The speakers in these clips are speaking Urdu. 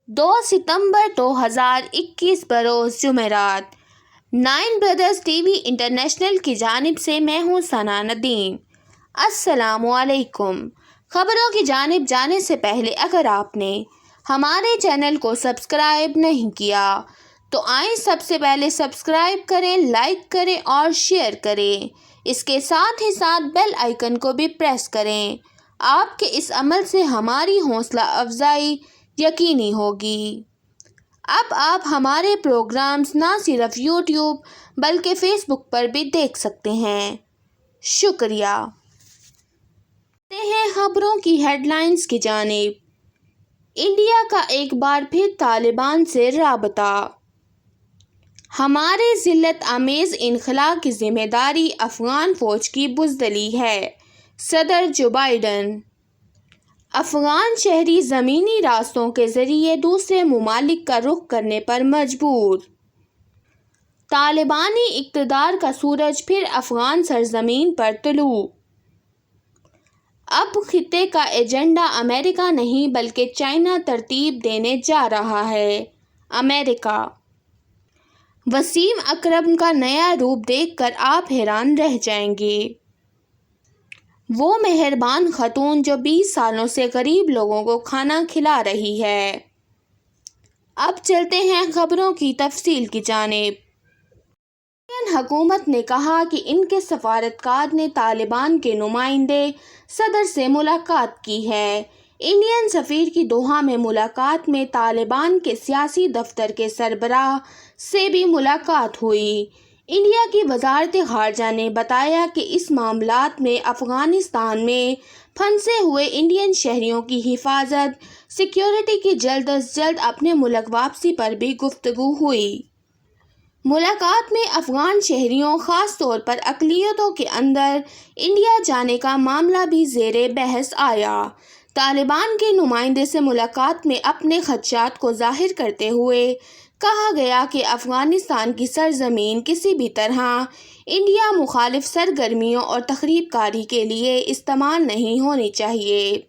2 ستمبر 2021 بروز جمعرات۔ 9 بردرز ٹی وی انٹرنیشنل کی جانب سے میں ہوں ثنا ندیم۔ السلام علیکم۔ خبروں کی جانب جانے سے پہلے اگر آپ نے ہمارے چینل کو سبسکرائب نہیں کیا تو آئیں سب سے پہلے سبسکرائب کریں، لائک کریں اور شیئر کریں۔ اس کے ساتھ ہی ساتھ بیل آئیکن کو بھی پریس کریں۔ آپ کے اس عمل سے ہماری حوصلہ افزائی یقینی ہوگی۔ اب آپ ہمارے پروگرامز نہ صرف یوٹیوب بلکہ فیس بک پر بھی دیکھ سکتے ہیں۔ شکریہ۔ چلتے ہیں خبروں کی ہیڈ لائنز کی جانب۔ انڈیا کا ایک بار پھر طالبان سے رابطہ۔ ہمارے ذلت آمیز انخلا کی ذمہ داری افغان فوج کی بزدلی ہے: صدر جو بائیڈن۔ افغان شہری زمینی راستوں کے ذریعے دوسرے ممالک کا رخ کرنے پر مجبور۔ طالبانی اقتدار کا سورج پھر افغان سرزمین پر طلوع۔ اب خطے کا ایجنڈا امریکہ نہیں بلکہ چائنا ترتیب دینے جا رہا ہے: امریکہ۔ وسیم اکرم کا نیا روپ دیکھ کر آپ حیران رہ جائیں گے۔ وہ مہربان خاتون جو 20 سالوں سے غریب لوگوں کو کھانا کھلا رہی ہے۔ اب چلتے ہیں خبروں کی تفصیل کی جانب۔ انڈین حکومت نے کہا کہ ان کے سفارتکار نے طالبان کے نمائندے صدر سے ملاقات کی ہے۔ انڈین سفیر کی دوحہ میں ملاقات میں طالبان کے سیاسی دفتر کے سربراہ سے بھی ملاقات ہوئی۔ انڈیا کی وزارت خارجہ نے بتایا کہ اس معاملات میں افغانستان میں پھنسے ہوئے انڈین شہریوں کی حفاظت، سیکیورٹی کی جلد از جلد اپنے ملک واپسی پر بھی گفتگو ہوئی۔ ملاقات میں افغان شہریوں، خاص طور پر اقلیتوں کے اندر انڈیا جانے کا معاملہ بھی زیر بحث آیا۔ طالبان کے نمائندے سے ملاقات میں اپنے خدشات کو ظاہر کرتے ہوئے کہا گیا کہ افغانستان کی سرزمین کسی بھی طرح انڈیا مخالف سرگرمیوں اور تخریب کاری کے لیے استعمال نہیں ہونی چاہیے۔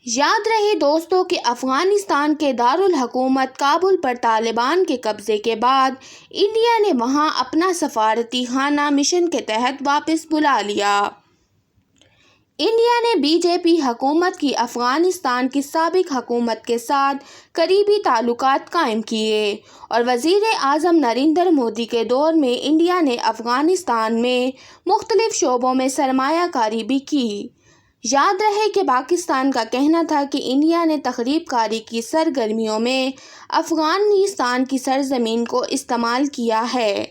یاد رہے دوستو کہ افغانستان کے دارالحکومت کابل پر طالبان کے قبضے کے بعد انڈیا نے وہاں اپنا سفارتی خانہ مشن کے تحت واپس بلا لیا۔ انڈیا نے بی جے پی حکومت کی افغانستان کی سابق حکومت کے ساتھ قریبی تعلقات قائم کیے اور وزیر اعظم نریندر مودی کے دور میں انڈیا نے افغانستان میں مختلف شعبوں میں سرمایہ کاری بھی کی۔ یاد رہے کہ پاکستان کا کہنا تھا کہ انڈیا نے تخریب کاری کی سرگرمیوں میں افغانستان کی سرزمین کو استعمال کیا ہے۔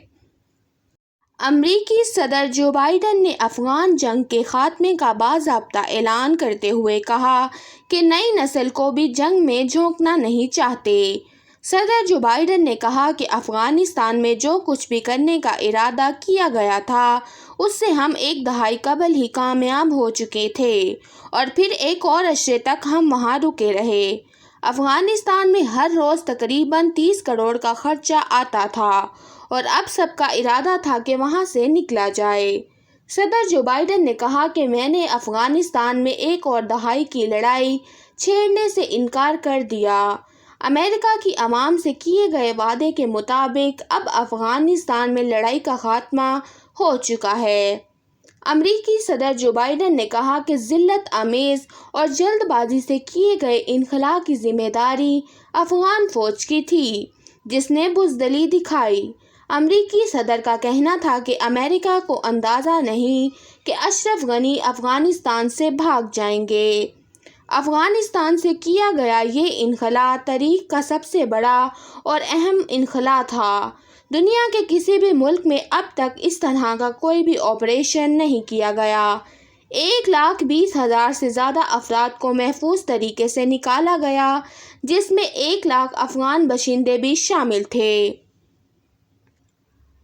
امریکی صدر جو بائیڈن نے افغان جنگ کے خاتمے کا باضابطہ اعلان کرتے ہوئے کہا کہ نئی نسل کو بھی جنگ میں جھونکنا نہیں چاہتے۔ صدر جو بائیڈن نے کہا کہ افغانستان میں جو کچھ بھی کرنے کا ارادہ کیا گیا تھا اس سے ہم ایک دہائی قبل ہی کامیاب ہو چکے تھے اور پھر ایک اور عرصے تک ہم وہاں رکے رہے۔ افغانستان میں ہر روز تقریباً 30 کروڑ کا خرچہ آتا تھا اور اب سب کا ارادہ تھا کہ وہاں سے نکلا جائے۔ صدر جو بائیڈن نے کہا کہ میں نے افغانستان میں ایک اور دہائی کی لڑائی چھیڑنے سے انکار کر دیا۔ امریکہ کی عوام سے کیے گئے وعدے کے مطابق اب افغانستان میں لڑائی کا خاتمہ ہو چکا ہے۔ امریکی صدر جو بائیڈن نے کہا کہ ذلت آمیز اور جلد بازی سے کیے گئے انخلا کی ذمہ داری افغان فوج کی تھی جس نے بزدلی دکھائی۔ امریکی صدر کا کہنا تھا کہ امریکہ کو اندازہ نہیں کہ اشرف غنی افغانستان سے بھاگ جائیں گے۔ افغانستان سے کیا گیا یہ انخلا تاریخ کا سب سے بڑا اور اہم انخلا تھا۔ دنیا کے کسی بھی ملک میں اب تک اس طرح کا کوئی بھی آپریشن نہیں کیا گیا۔ 1,20,000 سے زیادہ افراد کو محفوظ طریقے سے نکالا گیا جس میں 1,00,000 افغان باشندے بھی شامل تھے۔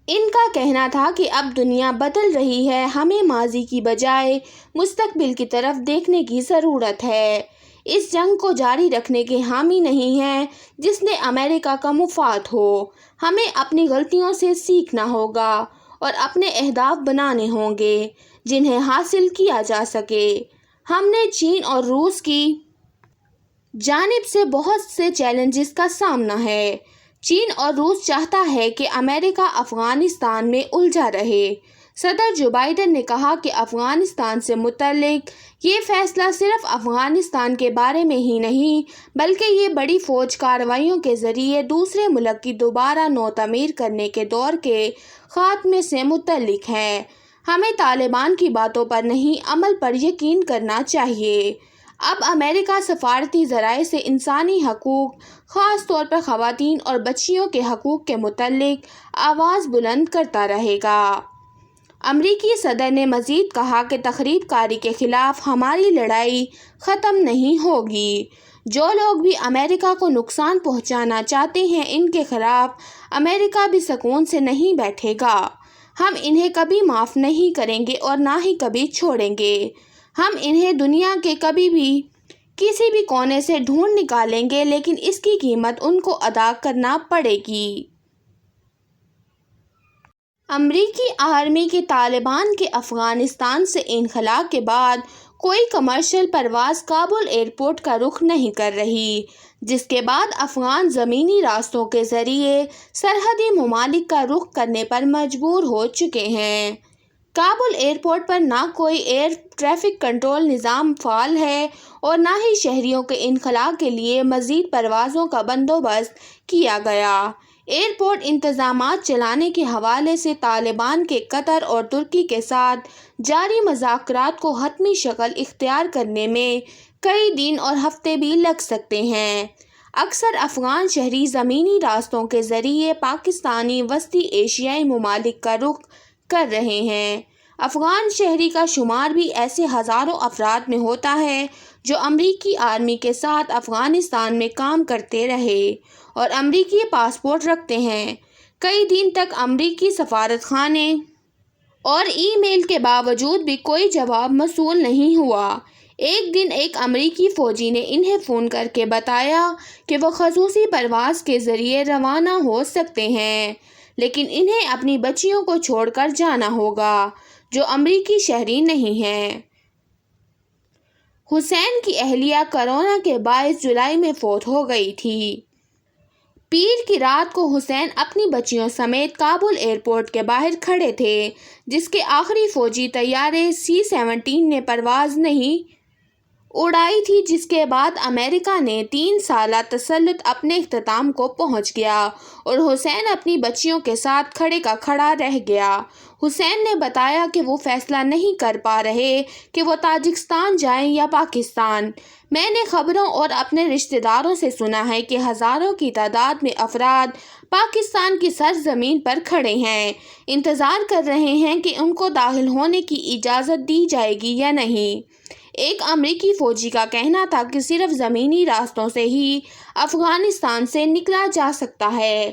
ان کا کہنا تھا کہ اب دنیا بدل رہی ہے، ہمیں ماضی کی بجائے مستقبل کی طرف دیکھنے کی ضرورت ہے۔ اس جنگ کو جاری رکھنے کے حامی نہیں ہیں جس میں امریکہ کا مفاد ہو۔ ہمیں اپنی غلطیوں سے سیکھنا ہوگا اور اپنے اہداف بنانے ہوں گے جنہیں حاصل کیا جا سکے۔ ہم نے چین اور روس کی جانب سے بہت سے چیلنجز کا سامنا ہے۔ چین اور روس چاہتا ہے کہ امریکہ افغانستان میں الجھا رہے۔ صدر جو بائیڈن نے کہا کہ افغانستان سے متعلق یہ فیصلہ صرف افغانستان کے بارے میں ہی نہیں بلکہ یہ بڑی فوج کارروائیوں کے ذریعے دوسرے ملک کی دوبارہ نو تعمیر کرنے کے دور کے خاتمے سے متعلق ہے۔ ہمیں طالبان کی باتوں پر نہیں، عمل پر یقین کرنا چاہیے۔ اب امریکہ سفارتی ذرائع سے انسانی حقوق، خاص طور پر خواتین اور بچیوں کے حقوق کے متعلق آواز بلند کرتا رہے گا۔ امریکی صدر نے مزید کہا کہ تخریب کاری کے خلاف ہماری لڑائی ختم نہیں ہوگی۔ جو لوگ بھی امریکہ کو نقصان پہنچانا چاہتے ہیں، ان کے خلاف امریکہ بھی سکون سے نہیں بیٹھے گا۔ ہم انہیں کبھی معاف نہیں کریں گے اور نہ ہی کبھی چھوڑیں گے۔ ہم انہیں دنیا کے کسی بھی کونے سے ڈھونڈ نکالیں گے، لیکن اس کی قیمت ان کو ادا کرنا پڑے گی۔ امریکی آرمی کے طالبان کے افغانستان سے انخلا کے بعد کوئی کمرشل پرواز کابل ایئرپورٹ کا رخ نہیں کر رہی، جس کے بعد افغان زمینی راستوں کے ذریعے سرحدی ممالک کا رخ کرنے پر مجبور ہو چکے ہیں۔ کابل ایئرپورٹ پر نہ کوئی ایئر ٹریفک کنٹرول نظام فعال ہے اور نہ ہی شہریوں کے انخلا کے لیے مزید پروازوں کا بندوبست کیا گیا۔ ایئرپورٹ انتظامات چلانے کے حوالے سے طالبان کے قطر اور ترکی کے ساتھ جاری مذاکرات کو حتمی شکل اختیار کرنے میں کئی دن اور ہفتے بھی لگ سکتے ہیں۔ اکثر افغان شہری زمینی راستوں کے ذریعے پاکستانی وسطی ایشیائی ممالک کا رخ کر رہے ہیں۔ افغان شہری کا شمار بھی ایسے ہزاروں افراد میں ہوتا ہے جو امریکی آرمی کے ساتھ افغانستان میں کام کرتے رہے اور امریکی پاسپورٹ رکھتے ہیں۔ کئی دن تک امریکی سفارت خانے اور ای میل کے باوجود بھی کوئی جواب موصول نہیں ہوا۔ ایک دن ایک امریکی فوجی نے انہیں فون کر کے بتایا کہ وہ خصوصی پرواز کے ذریعے روانہ ہو سکتے ہیں، لیکن انہیں اپنی بچیوں کو چھوڑ کر جانا ہوگا جو امریکی شہری نہیں ہیں۔ حسین کی اہلیہ کورونا کے باعث جولائی میں فوت ہو گئی تھی۔ پیر کی رات کو حسین اپنی بچیوں سمیت کابل ایئرپورٹ کے باہر کھڑے تھے، جس کے آخری فوجی طیارے C-17 نے پرواز نہیں اڑائی تھی، جس کے بعد امریکہ نے 3 سالہ تسلط اپنے اختتام کو پہنچ گیا اور حسین اپنی بچیوں کے ساتھ کھڑے کا کھڑا رہ گیا۔ حسین نے بتایا کہ وہ فیصلہ نہیں کر پا رہے کہ وہ تاجکستان جائیں یا پاکستان۔ میں نے خبروں اور اپنے رشتہ داروں سے سنا ہے کہ ہزاروں کی تعداد میں افراد پاکستان کی سرزمین پر کھڑے ہیں، انتظار کر رہے ہیں کہ ان کو داخل ہونے کی اجازت دی جائے گی یا نہیں۔ ایک امریکی فوجی کا کہنا تھا کہ صرف زمینی راستوں سے ہی افغانستان سے نکلا جا سکتا ہے۔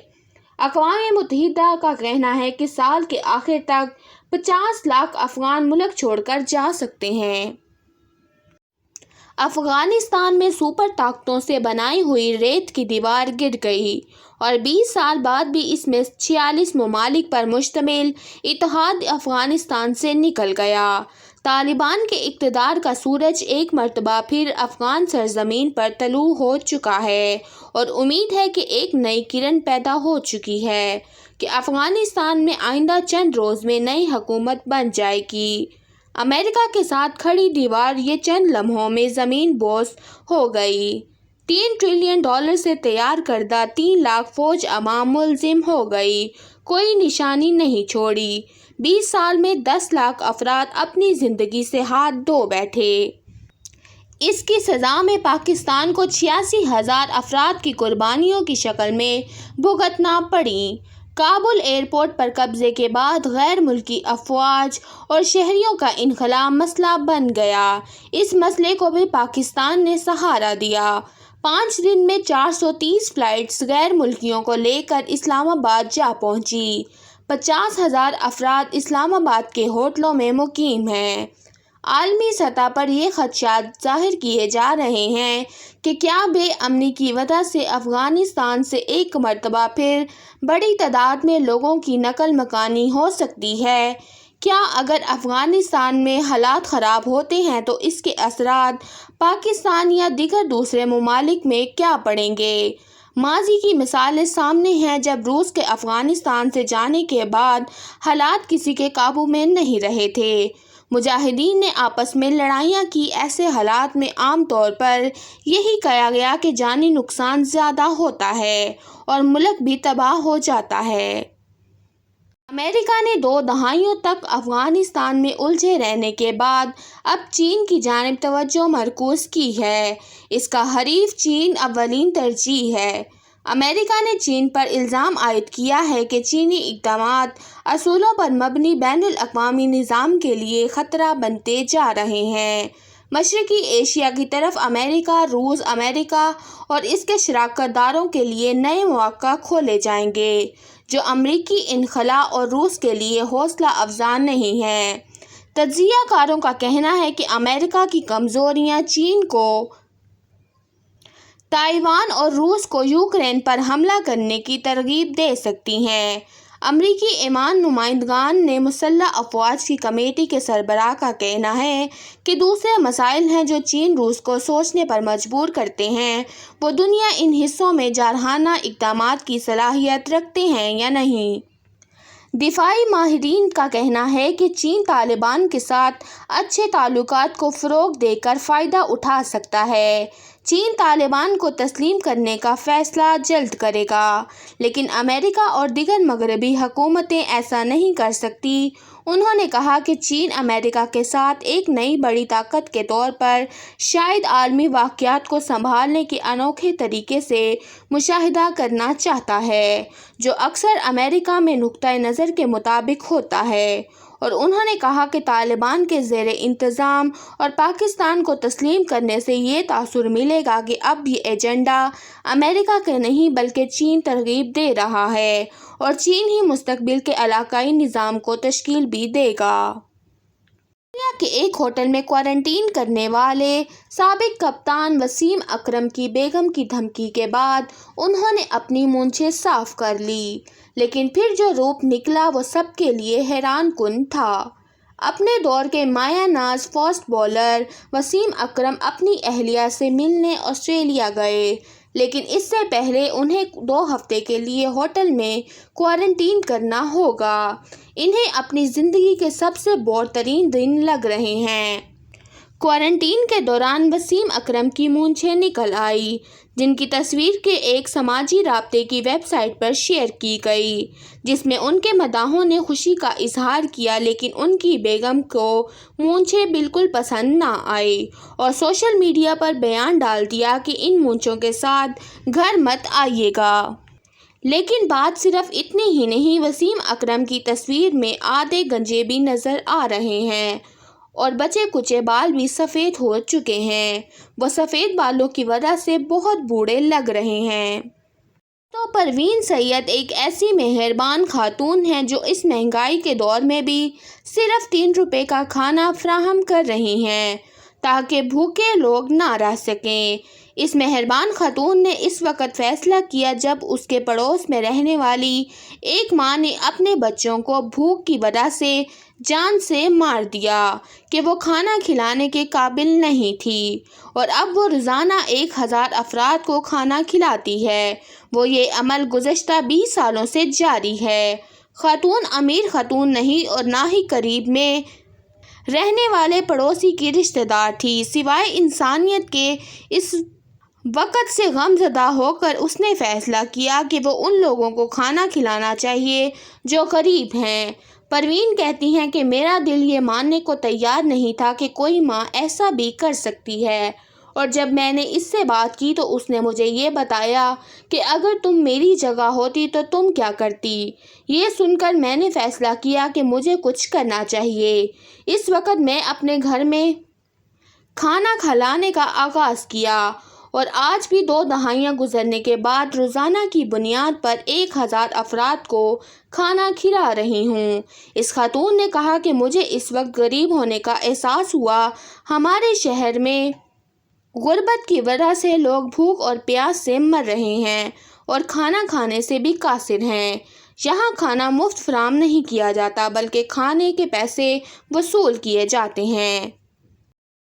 اقوام متحدہ کا کہنا ہے کہ سال کے آخر تک 50 لاکھ افغان ملک چھوڑ کر جا سکتے ہیں۔ افغانستان میں سپر طاقتوں سے بنائی ہوئی ریت کی دیوار گر گئی اور 20 سال بعد بھی اس میں 46 ممالک پر مشتمل اتحاد افغانستان سے نکل گیا۔ طالبان کے اقتدار کا سورج ایک مرتبہ پھر افغان سرزمین پر طلوع ہو چکا ہے اور امید ہے کہ ایک نئی کرن پیدا ہو چکی ہے کہ افغانستان میں آئندہ چند روز میں نئی حکومت بن جائے گی۔ امریکہ کے ساتھ کھڑی دیوار یہ چند لمحوں میں زمین بوس ہو گئی۔ $3 ٹریلین سے تیار کردہ 3 لاکھ فوج عوام ملزم ہو گئی، کوئی نشانی نہیں چھوڑی۔ 20 سال میں 10 لاکھ افراد اپنی زندگی سے ہاتھ دھو بیٹھے۔ اس کی سزا میں پاکستان کو 86,000 افراد کی قربانیوں کی شکل میں بھگتنا پڑی۔ کابل ایئرپورٹ پر قبضے کے بعد غیر ملکی افواج اور شہریوں کا انخلا مسئلہ بن گیا۔ اس مسئلے کو بھی پاکستان نے سہارا دیا۔ 5 دن میں 430 فلائٹس غیر ملکیوں کو لے کر اسلام آباد جا پہنچی۔ 50,000 افراد اسلام آباد کے ہوٹلوں میں مقیم ہیں۔ عالمی سطح پر یہ خدشات ظاہر کیے جا رہے ہیں کہ کیا بے امنی کی وجہ سے افغانستان سے ایک مرتبہ پھر بڑی تعداد میں لوگوں کی نقل مکانی ہو سکتی ہے۔ کیا اگر افغانستان میں حالات خراب ہوتے ہیں تو اس کے اثرات پاکستان یا دیگر دوسرے ممالک میں کیا پڑیں گے؟ ماضی کی مثالیں سامنے ہیں جب روس کے افغانستان سے جانے کے بعد حالات کسی کے قابو میں نہیں رہے تھے۔ مجاہدین نے آپس میں لڑائیاں کی۔ ایسے حالات میں عام طور پر یہی کہا گیا کہ جانی نقصان زیادہ ہوتا ہے اور ملک بھی تباہ ہو جاتا ہے۔ امریکہ نے 2 دہائیوں تک افغانستان میں الجھے رہنے کے بعد اب چین کی جانب توجہ مرکوز کی ہے۔ اس کا حریف چین اولین ترجیح ہے۔ امریکہ نے چین پر الزام عائد کیا ہے کہ چینی اقدامات اصولوں پر مبنی بین الاقوامی نظام کے لیے خطرہ بنتے جا رہے ہیں۔ مشرقی ایشیا کی طرف امریکہ، روس، امریکہ اور اس کے شراکت داروں کے لیے نئے مواقع کھولے جائیں گے، جو امریکی انخلا اور روس کے لیے حوصلہ افزا نہیں ہیں۔ تجزیہ کاروں کا کہنا ہے کہ امریکہ کی کمزوریاں چین کو تائیوان اور روس کو یوکرین پر حملہ کرنے کی ترغیب دے سکتی ہیں۔ امریکی ایوان نمائندگان نے مسلح افواج کی کمیٹی کے سربراہ کا کہنا ہے کہ دوسرے مسائل ہیں جو چین روس کو سوچنے پر مجبور کرتے ہیں، وہ دنیا ان حصوں میں جارحانہ اقدامات کی صلاحیت رکھتے ہیں یا نہیں۔ دفاعی ماہرین کا کہنا ہے کہ چین طالبان کے ساتھ اچھے تعلقات کو فروغ دے کر فائدہ اٹھا سکتا ہے۔ چین طالبان کو تسلیم کرنے کا فیصلہ جلد کرے گا، لیکن امریکہ اور دیگر مغربی حکومتیں ایسا نہیں کر سکتی۔ انہوں نے کہا کہ چین امریکہ کے ساتھ ایک نئی بڑی طاقت کے طور پر شاید عالمی واقعات کو سنبھالنے کے انوکھے طریقے سے مشاہدہ کرنا چاہتا ہے، جو اکثر امریکہ میں نقطہ نظر کے مطابق ہوتا ہے، اور انہوں نے کہا کہ طالبان کے زیر انتظام اور پاکستان کو تسلیم کرنے سے یہ تاثر ملے گا کہ اب یہ ایجنڈا امریکہ کے نہیں بلکہ چین ترغیب دے رہا ہے، اور چین ہی مستقبل کے علاقائی نظام کو تشکیل بھی دے گا۔ آسٹریلیا کے ایک ہوٹل میں کوارنٹائن کرنے والے سابق کپتان وسیم اکرم کی بیگم کی دھمکی کے بعد انہوں نے اپنی مونچھیں صاف کر لی، لیکن پھر جو روپ نکلا وہ سب کے لیے حیران کن تھا۔ اپنے دور کے مایہ ناز فاسٹ بالر وسیم اکرم اپنی اہلیہ سے ملنے آسٹریلیا گئے، لیکن اس سے پہلے انہیں 2 ہفتے کے لیے ہوٹل میں کوارنٹائن کرنا ہوگا۔ انہیں اپنی زندگی کے سب سے بور ترین دن لگ رہے ہیں۔ کوارنٹائن کے دوران وسیم اکرم کی مونچھیں نکل آئیں، جن کی تصویر کے ایک سماجی رابطے کی ویب سائٹ پر شیئر کی گئی، جس میں ان کے مداحوں نے خوشی کا اظہار کیا، لیکن ان کی بیگم کو مونچھیں بالکل پسند نہ آئیں اور سوشل میڈیا پر بیان ڈال دیا کہ ان مونچھوں کے ساتھ گھر مت آئیے گا۔ لیکن بات صرف اتنی ہی نہیں، وسیم اکرم کی تصویر میں آدھے گنجے بھی نظر آ رہے ہیں اور بچے کچے بال بھی سفید ہو چکے ہیں۔ وہ سفید بالوں کی وجہ سے بہت بوڑھے لگ رہے ہیں۔ تو پروین سید ایک ایسی مہربان خاتون ہیں جو اس مہنگائی کے دور میں بھی صرف 3 روپے کا کھانا فراہم کر رہی ہیں تاکہ بھوکے لوگ نہ رہ سکیں۔ اس مہربان خاتون نے اس وقت فیصلہ کیا جب اس کے پڑوس میں رہنے والی ایک ماں نے اپنے بچوں کو بھوک کی وجہ سے جان سے مار دیا کہ وہ کھانا کھلانے کے قابل نہیں تھی، اور اب وہ روزانہ 1000 افراد کو کھانا کھلاتی ہے۔ وہ یہ عمل گزشتہ 20 سالوں سے جاری ہے۔ خاتون امیر خاتون نہیں اور نہ ہی قریب میں رہنے والے پڑوسی کی رشتہ دار تھی، سوائے انسانیت کے۔ اس وقت سے غم زدہ ہو کر اس نے فیصلہ کیا کہ وہ ان لوگوں کو کھانا کھلانا چاہیے جو غریب ہیں۔ پروین کہتی ہیں کہ میرا دل یہ ماننے کو تیار نہیں تھا کہ کوئی ماں ایسا بھی کر سکتی ہے، اور جب میں نے اس سے بات کی تو اس نے مجھے یہ بتایا کہ اگر تم میری جگہ ہوتی تو تم کیا کرتی۔ یہ سن کر میں نے فیصلہ کیا کہ مجھے کچھ کرنا چاہیے۔ اس وقت میں اپنے گھر میں کھانا کھلانے کا آغاز کیا، اور آج بھی 2 دہائیاں گزرنے کے بعد روزانہ کی بنیاد پر 1000 افراد کو کھانا کھلا رہی ہوں۔ اس خاتون نے کہا کہ مجھے اس وقت غریب ہونے کا احساس ہوا۔ ہمارے شہر میں غربت کی وجہ سے لوگ بھوک اور پیاس سے مر رہے ہیں اور کھانا کھانے سے بھی قاصر ہیں۔ یہاں کھانا مفت فراہم نہیں کیا جاتا بلکہ کھانے کے پیسے وصول کیے جاتے ہیں۔